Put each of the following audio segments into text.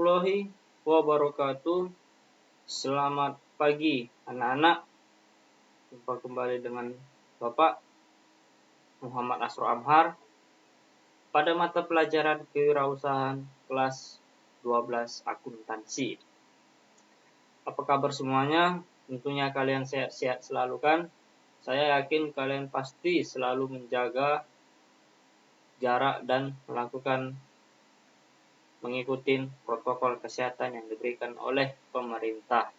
Warahmatullahi wabarakatuh. Selamat pagi anak-anak. Jumpa kembali dengan Bapak Muhammad Asro Amhar pada mata pelajaran kewirausahaan kelas 12 akuntansi. Apa kabar semuanya? Tentunya kalian sehat-sehat selalu kan? Saya yakin kalian pasti selalu menjaga jarak dan mengikuti protokol kesehatan yang diberikan oleh pemerintah.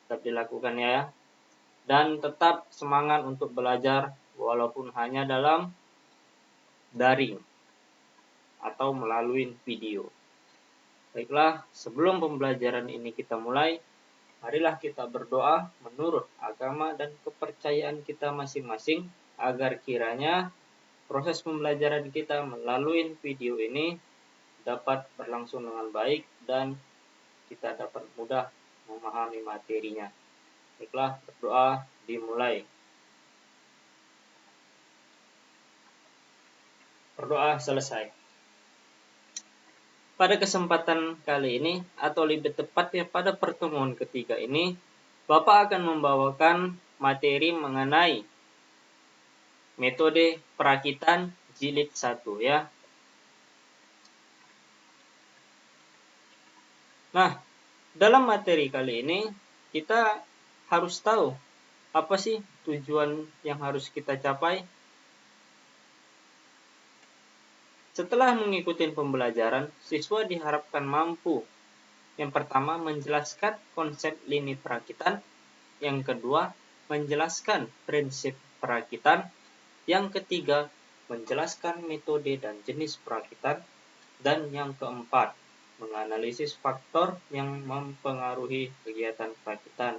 Tetap dilakukan ya. Dan tetap semangat untuk belajar walaupun hanya dalam daring atau melalui video. Baiklah, sebelum pembelajaran ini kita mulai, marilah kita berdoa menurut agama dan kepercayaan kita masing-masing agar kiranya proses pembelajaran kita melalui video ini dapat berlangsung dengan baik dan kita dapat mudah memahami materinya. Baiklah, berdoa dimulai. Berdoa selesai. Pada kesempatan kali ini, atau lebih tepatnya pada pertemuan ketiga ini, Bapak akan membawakan materi mengenai metode perakitan jilid 1 ya. Nah, dalam materi kali ini kita harus tahu apa sih tujuan yang harus kita capai. Setelah mengikuti pembelajaran, siswa diharapkan mampu yang pertama menjelaskan konsep lini perakitan, yang kedua menjelaskan prinsip perakitan, yang ketiga menjelaskan metode dan jenis perakitan, dan yang keempat menganalisis faktor yang mempengaruhi kegiatan perakitan.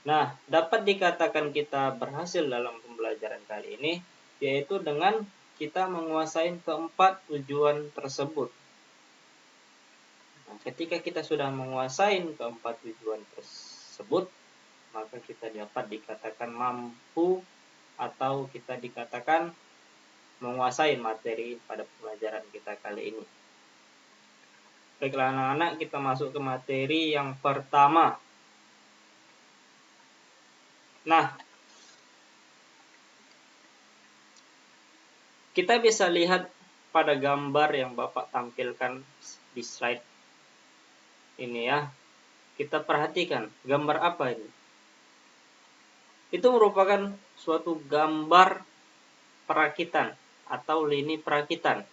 Nah, dapat dikatakan kita berhasil dalam pembelajaran kali ini, yaitu dengan kita menguasai keempat tujuan tersebut. Nah, ketika kita sudah menguasai keempat tujuan tersebut, maka kita dapat dikatakan mampu atau kita dikatakan menguasai materi pada pembelajaran kita kali ini. Baiklah anak-anak, kita masuk ke materi yang pertama. Nah, kita bisa lihat pada gambar yang Bapak tampilkan di slide ini ya. Kita perhatikan gambar apa ini. Itu merupakan suatu gambar perakitan atau lini perakitan.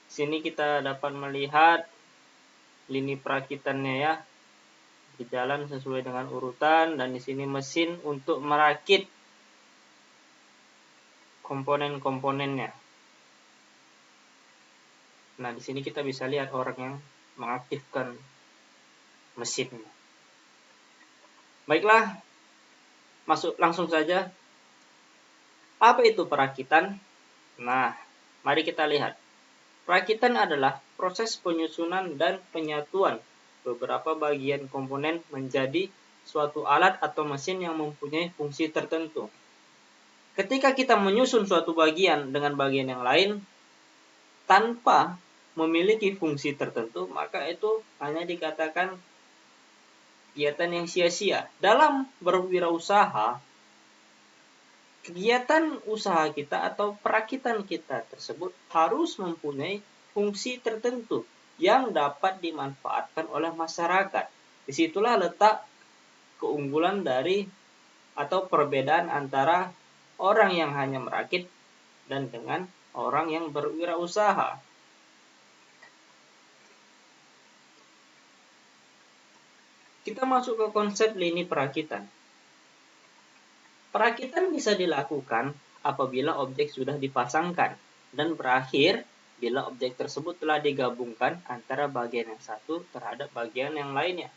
Sini kita dapat melihat lini perakitannya ya, berjalan sesuai dengan urutan, dan di sini mesin untuk merakit komponen-komponennya. Nah, di sini kita bisa lihat orang yang mengaktifkan mesinnya. Baiklah, masuk langsung saja. Apa itu perakitan? Nah, mari kita lihat. Perakitan adalah proses penyusunan dan penyatuan beberapa bagian komponen menjadi suatu alat atau mesin yang mempunyai fungsi tertentu. Ketika kita menyusun suatu bagian dengan bagian yang lain tanpa memiliki fungsi tertentu, maka itu hanya dikatakan kegiatan yang sia-sia. Dalam berwirausaha, kegiatan usaha kita atau perakitan kita tersebut harus mempunyai fungsi tertentu yang dapat dimanfaatkan oleh masyarakat. Disitulah letak keunggulan dari atau perbedaan antara orang yang hanya merakit dan dengan orang yang berwirausaha. Kita masuk ke konsep lini perakitan. Perakitan bisa dilakukan apabila objek sudah dipasangkan dan berakhir bila objek tersebut telah digabungkan antara bagian yang satu terhadap bagian yang lainnya.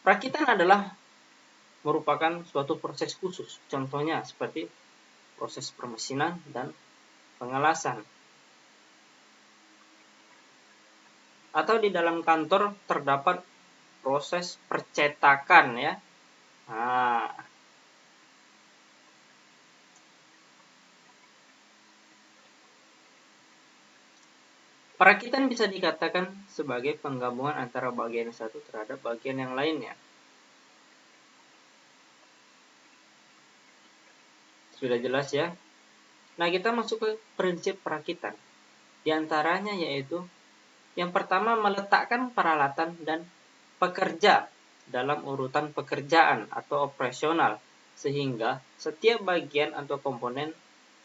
Perakitan adalah merupakan suatu proses khusus, contohnya seperti proses permesinan dan pengelasan. Atau di dalam kantor terdapat proses percetakan ya. Nah, Perakitan bisa dikatakan sebagai penggabungan antara bagian satu terhadap bagian yang lainnya. Sudah jelas ya? Nah, kita masuk ke prinsip perakitan. Di antaranya yaitu yang pertama, meletakkan peralatan dan pekerja dalam urutan pekerjaan atau operasional, sehingga setiap bagian atau komponen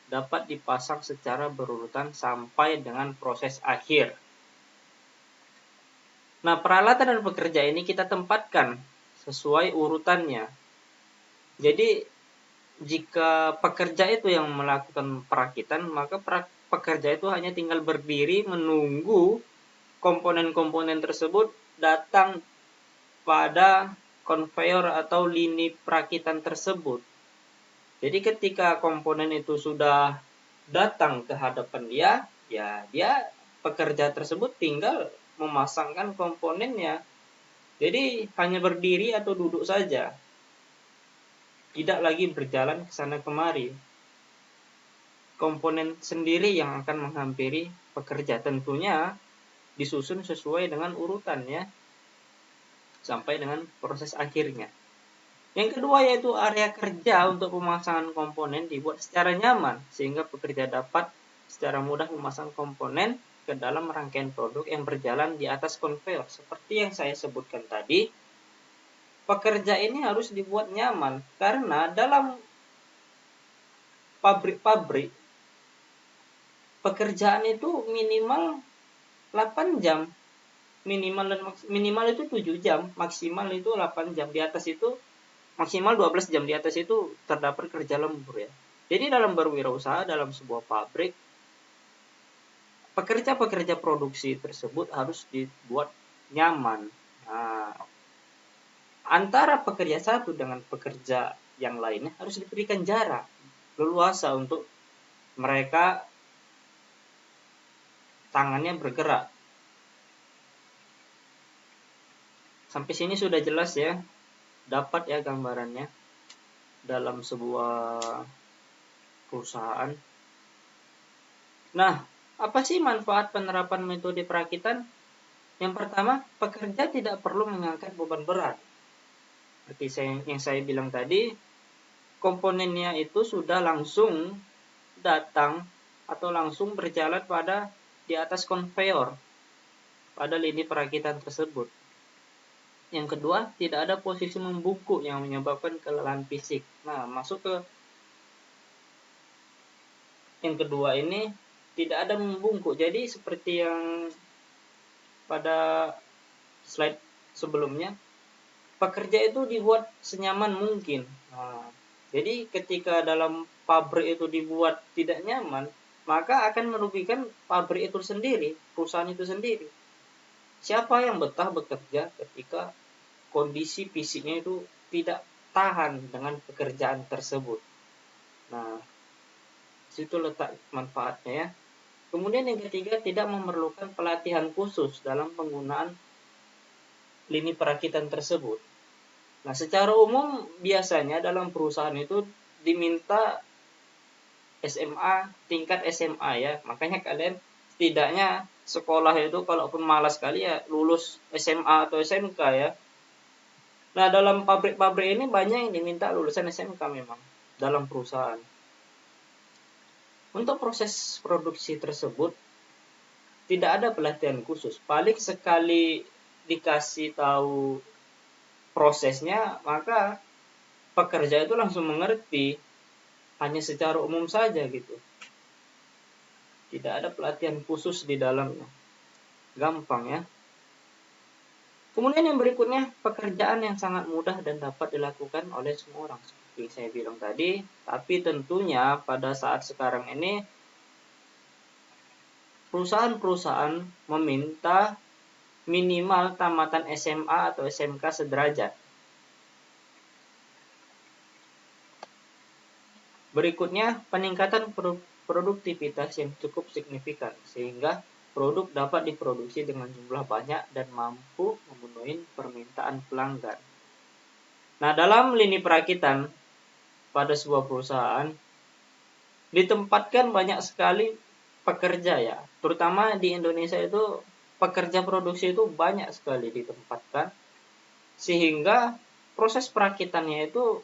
dapat dipasang secara berurutan sampai dengan proses akhir. Nah, peralatan dan pekerja ini kita tempatkan sesuai urutannya. Jadi, jika pekerja itu yang melakukan perakitan, maka pekerja itu hanya tinggal berdiri menunggu komponen-komponen tersebut datang pada konveyor atau lini perakitan tersebut. Jadi ketika komponen itu sudah datang ke hadapan dia pekerja tersebut tinggal memasangkan komponennya. Jadi hanya berdiri atau duduk saja. Tidak lagi berjalan ke sana kemari. Komponen sendiri yang akan menghampiri pekerja, tentunya disusun sesuai dengan urutannya sampai dengan proses akhirnya. Yang kedua yaitu area kerja untuk pemasangan komponen dibuat secara nyaman sehingga pekerja dapat secara mudah memasang komponen ke dalam rangkaian produk yang berjalan di atas konveyor. Seperti yang saya sebutkan tadi, pekerja ini harus dibuat nyaman karena dalam pabrik-pabrik pekerjaan itu minimal 8 jam. Minimal itu 7 jam, maksimal itu 8 jam. Di atas itu maksimal 12 jam, di atas itu terdapat kerja lembur ya. Jadi dalam berwirausaha dalam sebuah pabrik, pekerja-pekerja produksi tersebut harus dibuat nyaman. Nah, antara pekerja satu dengan pekerja yang lainnya harus diberikan jarak leluasa untuk mereka tangannya bergerak. Sampai sini sudah jelas ya, dapat ya gambarannya dalam sebuah perusahaan. Nah, apa sih manfaat penerapan metode perakitan? Yang pertama, pekerja tidak perlu mengangkat beban berat. Seperti yang saya bilang tadi, komponennya itu sudah langsung datang atau langsung berjalan di atas konveyor pada lini perakitan tersebut. Yang kedua, tidak ada posisi membungkuk yang menyebabkan kelelahan fisik. Nah, masuk ke yang kedua ini, tidak ada membungkuk. Jadi seperti yang pada slide sebelumnya, pekerja itu dibuat senyaman mungkin. Nah, jadi ketika dalam pabrik itu dibuat tidak nyaman, maka akan merugikan pabrik itu sendiri, perusahaan itu sendiri. Siapa yang betah bekerja ketika kondisi fisiknya itu tidak tahan dengan pekerjaan tersebut? Nah, situ letak manfaatnya ya. Kemudian yang ketiga, tidak memerlukan pelatihan khusus dalam penggunaan lini perakitan tersebut. Nah, secara umum biasanya dalam perusahaan itu diminta SMA, tingkat SMA ya. Makanya kalian setidaknya sekolah itu kalaupun malas sekali ya lulus SMA atau SMK ya. Nah, dalam pabrik-pabrik ini banyak yang diminta lulusan SMK memang dalam perusahaan. Untuk proses produksi tersebut tidak ada pelatihan khusus. Paling sekali dikasih tahu prosesnya, maka pekerja itu langsung mengerti, hanya secara umum saja gitu. Tidak ada pelatihan khusus di dalamnya. Gampang ya. Kemudian yang berikutnya, pekerjaan yang sangat mudah dan dapat dilakukan oleh semua orang. Seperti saya bilang tadi, tapi tentunya pada saat sekarang ini, perusahaan-perusahaan meminta minimal tamatan SMA atau SMK sederajat. Berikutnya, peningkatan produktivitas yang cukup signifikan, sehingga produk dapat diproduksi dengan jumlah banyak dan mampu memenuhi permintaan pelanggan. Nah, dalam lini perakitan pada sebuah perusahaan, ditempatkan banyak sekali pekerja ya, terutama di Indonesia itu pekerja produksi itu banyak sekali ditempatkan, sehingga proses perakitannya itu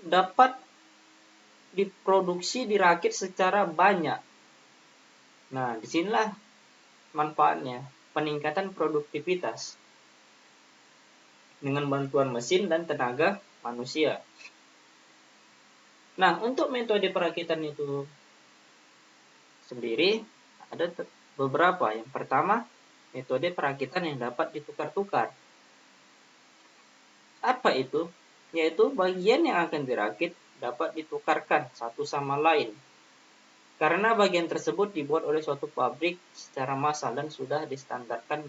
dapat diproduksi, dirakit secara banyak. Nah, disinilah manfaatnya, peningkatan produktivitas dengan bantuan mesin dan tenaga manusia. Nah, untuk metode perakitan itu sendiri ada beberapa. Yang pertama, metode perakitan yang dapat ditukar-tukar. Apa itu? Yaitu bagian yang akan dirakit dapat ditukarkan satu sama lain. Karena bagian tersebut dibuat oleh suatu pabrik secara massal dan sudah distandarkan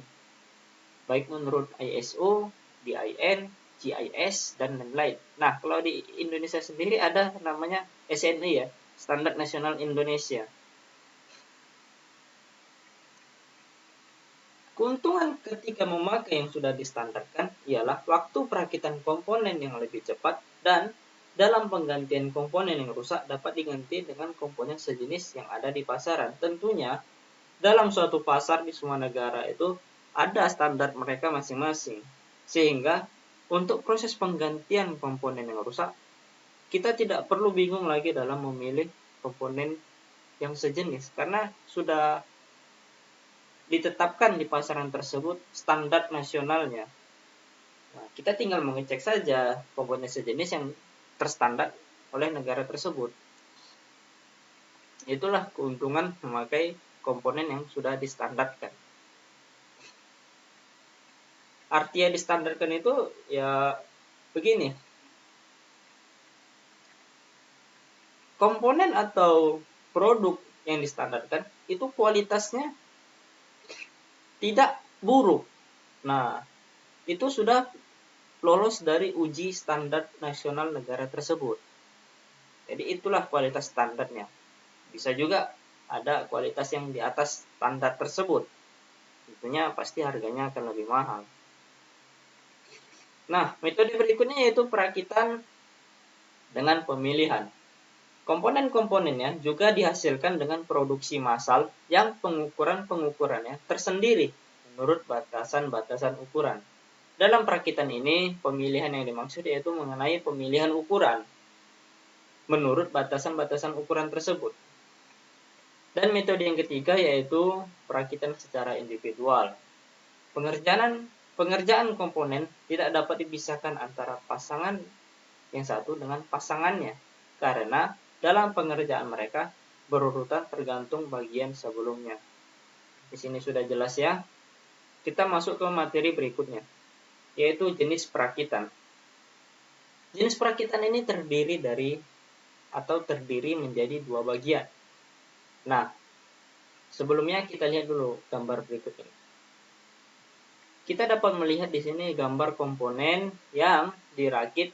baik menurut ISO, DIN, GIS, dan lain-lain. Nah, kalau di Indonesia sendiri ada namanya SNI ya, Standar Nasional Indonesia. Keuntungan ketika memakai yang sudah distandarkan ialah waktu perakitan komponen yang lebih cepat dan dalam penggantian komponen yang rusak dapat diganti dengan komponen sejenis yang ada di pasaran. Tentunya dalam suatu pasar di semua negara itu ada standar mereka masing-masing. Sehingga untuk proses penggantian komponen yang rusak, kita tidak perlu bingung lagi dalam memilih komponen yang sejenis karena sudah ditetapkan di pasaran tersebut standar nasionalnya. Nah, kita tinggal mengecek saja komponen sejenis yang terstandar oleh negara tersebut. Itulah keuntungan memakai komponen yang sudah distandarkan. Artinya distandarkan itu ya begini. Komponen atau produk yang distandarkan itu kualitasnya tidak buruk. Nah, itu sudah lolos dari uji standar nasional negara tersebut. Jadi itulah kualitas standarnya. Bisa juga ada kualitas yang di atas standar tersebut. Tentunya pasti harganya akan lebih mahal. Nah, metode berikutnya yaitu perakitan dengan pemilihan. Komponen-komponennya juga dihasilkan dengan produksi massal yang pengukurannya tersendiri menurut batasan-batasan ukuran. Dalam perakitan ini, pemilihan yang dimaksud yaitu mengenai pemilihan ukuran menurut batasan-batasan ukuran tersebut. Dan metode yang ketiga yaitu perakitan secara individual. Pengerjaan komponen tidak dapat dipisahkan antara pasangan yang satu dengan pasangannya, karena dalam pengerjaan mereka berurutan tergantung bagian sebelumnya. Di sini sudah jelas ya. Kita masuk ke materi berikutnya, yaitu jenis perakitan. Jenis perakitan ini terdiri menjadi dua bagian. Nah, sebelumnya kita lihat dulu gambar berikut ini. Kita dapat melihat di sini gambar komponen yang dirakit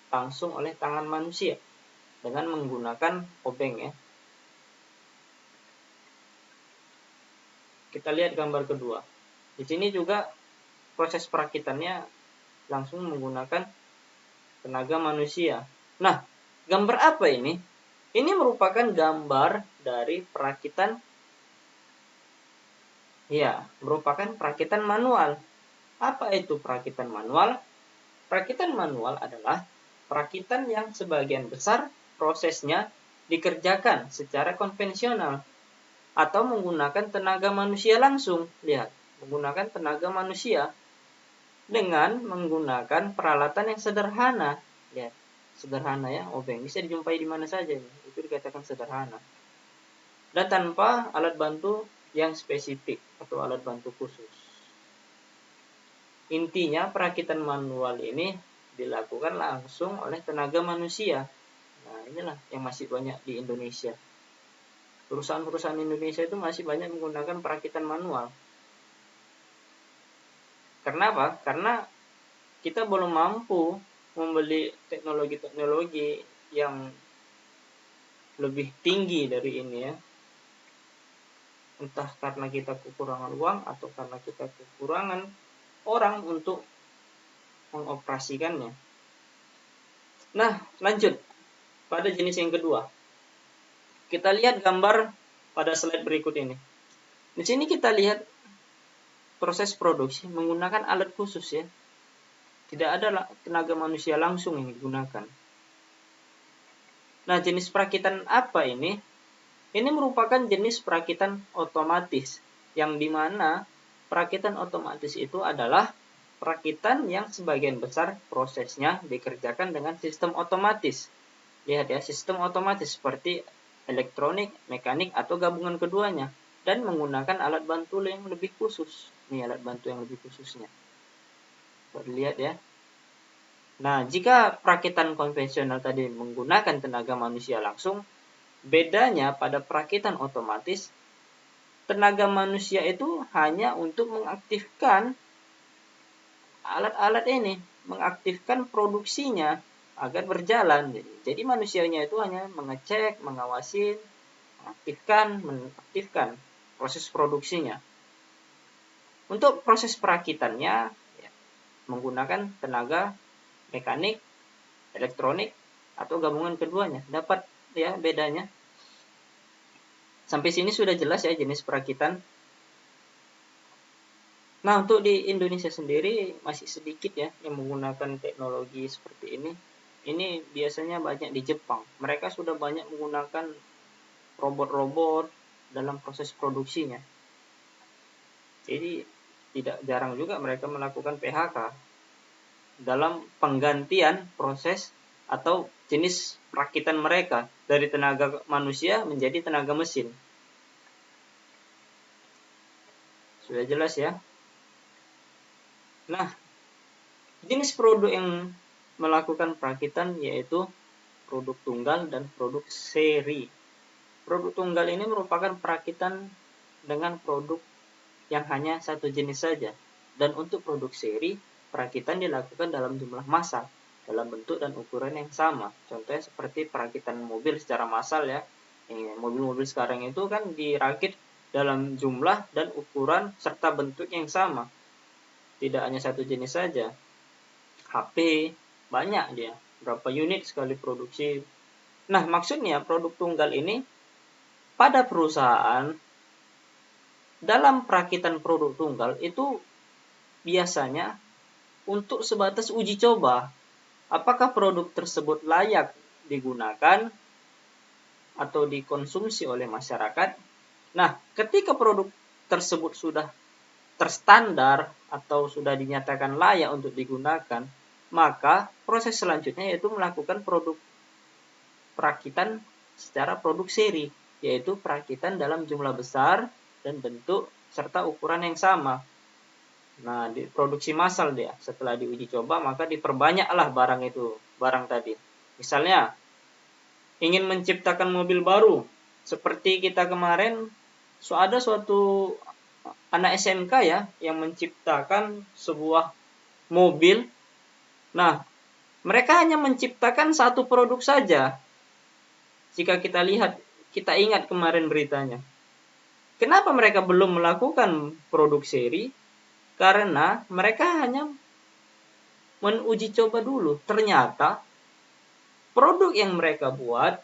langsung oleh tangan manusia dengan menggunakan obeng ya. Kita lihat gambar kedua. Di sini juga proses perakitannya langsung menggunakan tenaga manusia. Nah, gambar apa ini? Ini merupakan gambar dari perakitan manual. Apa itu perakitan manual? Perakitan manual adalah perakitan yang sebagian besar prosesnya dikerjakan secara konvensional atau menggunakan tenaga manusia langsung. Lihat, menggunakan tenaga manusia dengan menggunakan peralatan yang sederhana. Lihat, sederhana ya, obeng bisa dijumpai di mana saja. Itu dikatakan sederhana. Dan tanpa alat bantu yang spesifik atau alat bantu khusus. Intinya perakitan manual ini dilakukan langsung oleh tenaga manusia. Nah, inilah yang masih banyak di Indonesia. Perusahaan-perusahaan Indonesia itu masih banyak menggunakan perakitan manual. Kenapa? Karena kita belum mampu membeli teknologi-teknologi yang lebih tinggi dari ini ya. Entah karena kita kekurangan uang atau karena kita kekurangan orang untuk mengoperasikannya. Nah, lanjut pada jenis yang kedua. Kita lihat gambar pada slide berikut ini. Di sini kita lihat proses produksi menggunakan alat khusus ya. Tidak ada tenaga manusia langsung yang digunakan. Nah, jenis perakitan apa ini? Ini merupakan jenis perakitan otomatis, yang dimana perakitan otomatis itu adalah perakitan yang sebagian besar prosesnya dikerjakan dengan sistem otomatis. Lihat ya, sistem otomatis seperti elektronik, mekanik, atau gabungan keduanya, dan menggunakan alat bantu yang lebih khusus. Ini alat bantu yang lebih khususnya. Lihat ya. Nah, jika perakitan konvensional tadi menggunakan tenaga manusia langsung, bedanya pada perakitan otomatis, tenaga manusia itu hanya untuk mengaktifkan alat-alat ini, mengaktifkan produksinya agar berjalan. Jadi manusianya itu hanya mengecek, mengawasi, mengaktifkan proses produksinya. Untuk proses perakitannya ya, menggunakan tenaga mekanik, elektronik, atau gabungan keduanya. Dapat ya bedanya. Sampai sini sudah jelas ya jenis perakitan. Nah, untuk di Indonesia sendiri masih sedikit ya yang menggunakan teknologi seperti ini. Ini biasanya banyak di Jepang. Mereka sudah banyak menggunakan robot-robot dalam proses produksinya. Jadi tidak jarang juga mereka melakukan PHK dalam penggantian proses atau jenis perakitan mereka dari tenaga manusia menjadi tenaga mesin. Sudah jelas ya. Nah, jenis produk yang melakukan perakitan yaitu produk tunggal dan produk seri. Produk tunggal ini merupakan perakitan dengan produk yang hanya satu jenis saja. Dan untuk produk seri, perakitan dilakukan dalam jumlah massal, dalam bentuk dan ukuran yang sama. Contohnya seperti perakitan mobil secara massal ya. Mobil-mobil sekarang itu kan dirakit dalam jumlah dan ukuran serta bentuk yang sama. Tidak hanya satu jenis saja. HP, banyak dia. Berapa unit sekali produksi. Nah, maksudnya produk tunggal ini pada perusahaan dalam perakitan produk tunggal itu biasanya untuk sebatas uji coba. Apakah produk tersebut layak digunakan atau dikonsumsi oleh masyarakat? Nah, ketika produk tersebut sudah terstandar atau sudah dinyatakan layak untuk digunakan, maka proses selanjutnya yaitu melakukan produk perakitan secara produk seri, yaitu perakitan dalam jumlah besar dan bentuk serta ukuran yang sama. Nah, di produksi massal dia. Setelah diuji coba, maka diperbanyaklah barang tadi. Misalnya, ingin menciptakan mobil baru, seperti kita kemarin, ada suatu anak SMK ya, yang menciptakan sebuah mobil. Nah, mereka hanya menciptakan satu produk saja. Jika kita lihat, kita ingat kemarin beritanya. Kenapa mereka belum melakukan produk seri? Karena mereka hanya menguji coba dulu. Ternyata produk yang mereka buat,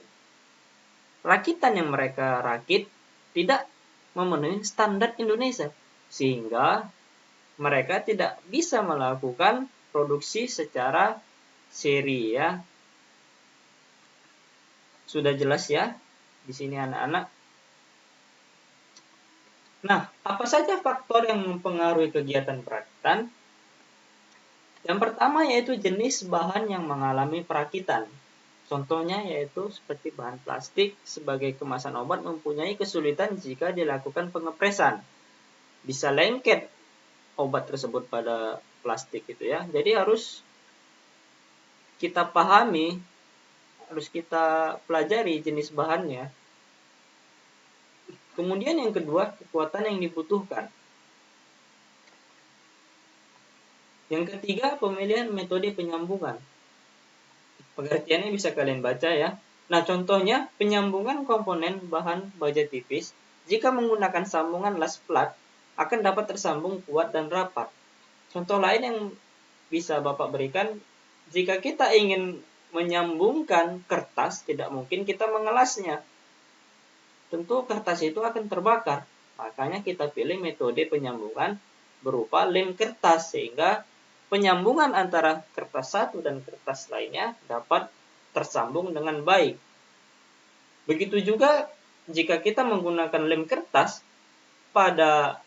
rakitan yang mereka rakit tidak memenuhi standar Indonesia. Sehingga mereka tidak bisa melakukan produksi secara seri ya. Sudah jelas ya di sini anak-anak. Nah, apa saja faktor yang mempengaruhi kegiatan perakitan? Yang pertama yaitu jenis bahan yang mengalami perakitan. Contohnya yaitu seperti bahan plastik sebagai kemasan obat mempunyai kesulitan jika dilakukan pengepresan. Bisa lengket obat tersebut pada plastik gitu ya. Jadi harus kita pahami, harus kita pelajari jenis bahannya. Kemudian yang kedua, kekuatan yang dibutuhkan. Yang ketiga, pemilihan metode penyambungan. Pengertiannya bisa kalian baca ya. Nah, contohnya penyambungan komponen bahan baja tipis jika menggunakan sambungan las plat akan dapat tersambung kuat dan rapat. Contoh lain yang bisa Bapak berikan, jika kita ingin menyambungkan kertas, tidak mungkin kita mengelasnya. tentu kertas itu akan terbakar. Makanya kita pilih metode penyambungan berupa lem kertas, sehingga penyambungan antara kertas satu dan kertas lainnya dapat tersambung dengan baik. Begitu juga jika kita menggunakan lem kertas pada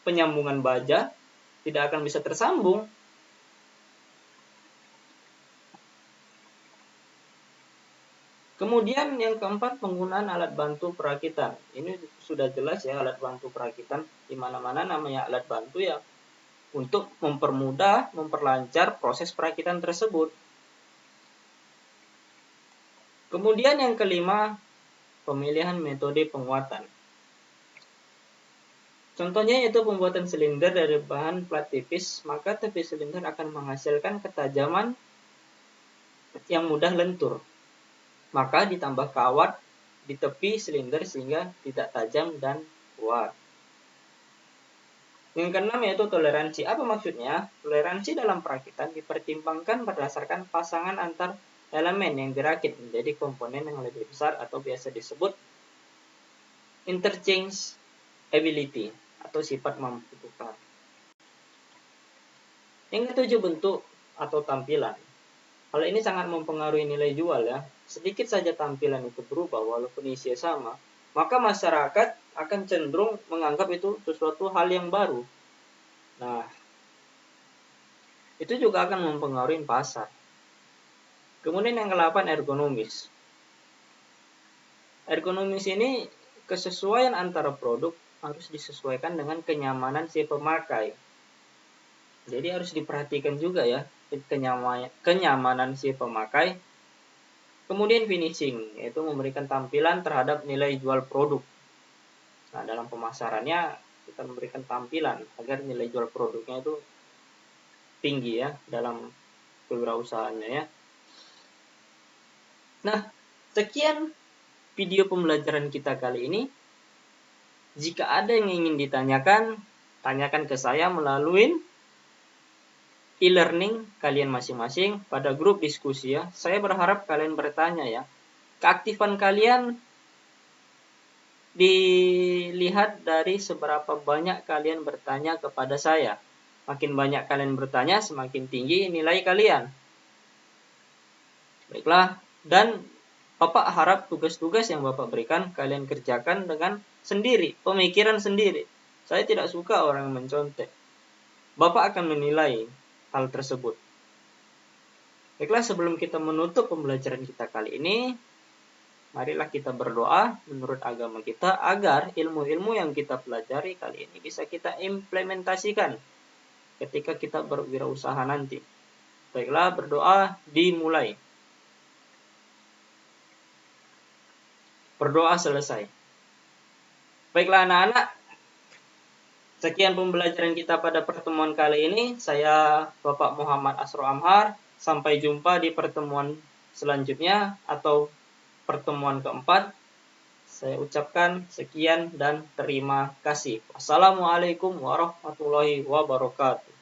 penyambungan baja, tidak akan bisa tersambung. Kemudian yang keempat, penggunaan alat bantu perakitan. Ini sudah jelas ya, alat bantu perakitan. Di mana-mana namanya alat bantu ya untuk mempermudah, memperlancar proses perakitan tersebut. Kemudian yang kelima, pemilihan metode penguatan. Contohnya yaitu pembuatan silinder dari bahan plat tipis, maka tepi silinder akan menghasilkan ketajaman yang mudah lentur. Maka ditambah kawat di tepi silinder sehingga tidak tajam dan kuat. Yang keenam yaitu toleransi. Apa maksudnya? Toleransi dalam perakitan dipertimbangkan berdasarkan pasangan antar elemen yang dirakit menjadi komponen yang lebih besar atau biasa disebut interchangeability atau sifat mampu tukar. Yang ketujuh, bentuk atau tampilan. Hal ini sangat mempengaruhi nilai jual ya. Sedikit saja tampilan itu berubah walaupun isinya sama, maka masyarakat akan cenderung menganggap itu sesuatu hal yang baru. Nah, itu juga akan mempengaruhi pasar. Kemudian yang ke-8, ergonomis. Ergonomis ini kesesuaian antara produk harus disesuaikan dengan kenyamanan si pemakai. Jadi harus diperhatikan juga ya kenyamanan si pemakai. Kemudian finishing, yaitu memberikan tampilan terhadap nilai jual produk. Nah, dalam pemasarannya kita memberikan tampilan agar nilai jual produknya itu tinggi ya dalam kewirausahaannya ya. Nah, sekian video pembelajaran kita kali ini. Jika ada yang ingin ditanyakan, tanyakan ke saya melalui e-learning kalian masing-masing pada grup diskusi ya. Saya berharap kalian bertanya ya. Keaktifan kalian dilihat dari seberapa banyak kalian bertanya kepada saya. Makin banyak kalian bertanya, semakin tinggi nilai kalian. Baiklah, dan Bapak harap tugas-tugas yang Bapak berikan kalian kerjakan dengan sendiri, pemikiran sendiri. Saya tidak suka orang yang mencontek. Bapak akan menilai hal tersebut. Baiklah, sebelum kita menutup pembelajaran kita kali ini, marilah kita berdoa menurut agama kita agar ilmu-ilmu yang kita pelajari kali ini bisa kita implementasikan ketika kita berwirausaha nanti. Baiklah, berdoa dimulai. Berdoa selesai. Baiklah anak-anak, sekian pembelajaran kita pada pertemuan kali ini. Saya Bapak Muhammad Asro Amhar. Sampai jumpa di pertemuan selanjutnya atau pertemuan keempat. Saya ucapkan sekian dan terima kasih. Wassalamualaikum warahmatullahi wabarakatuh.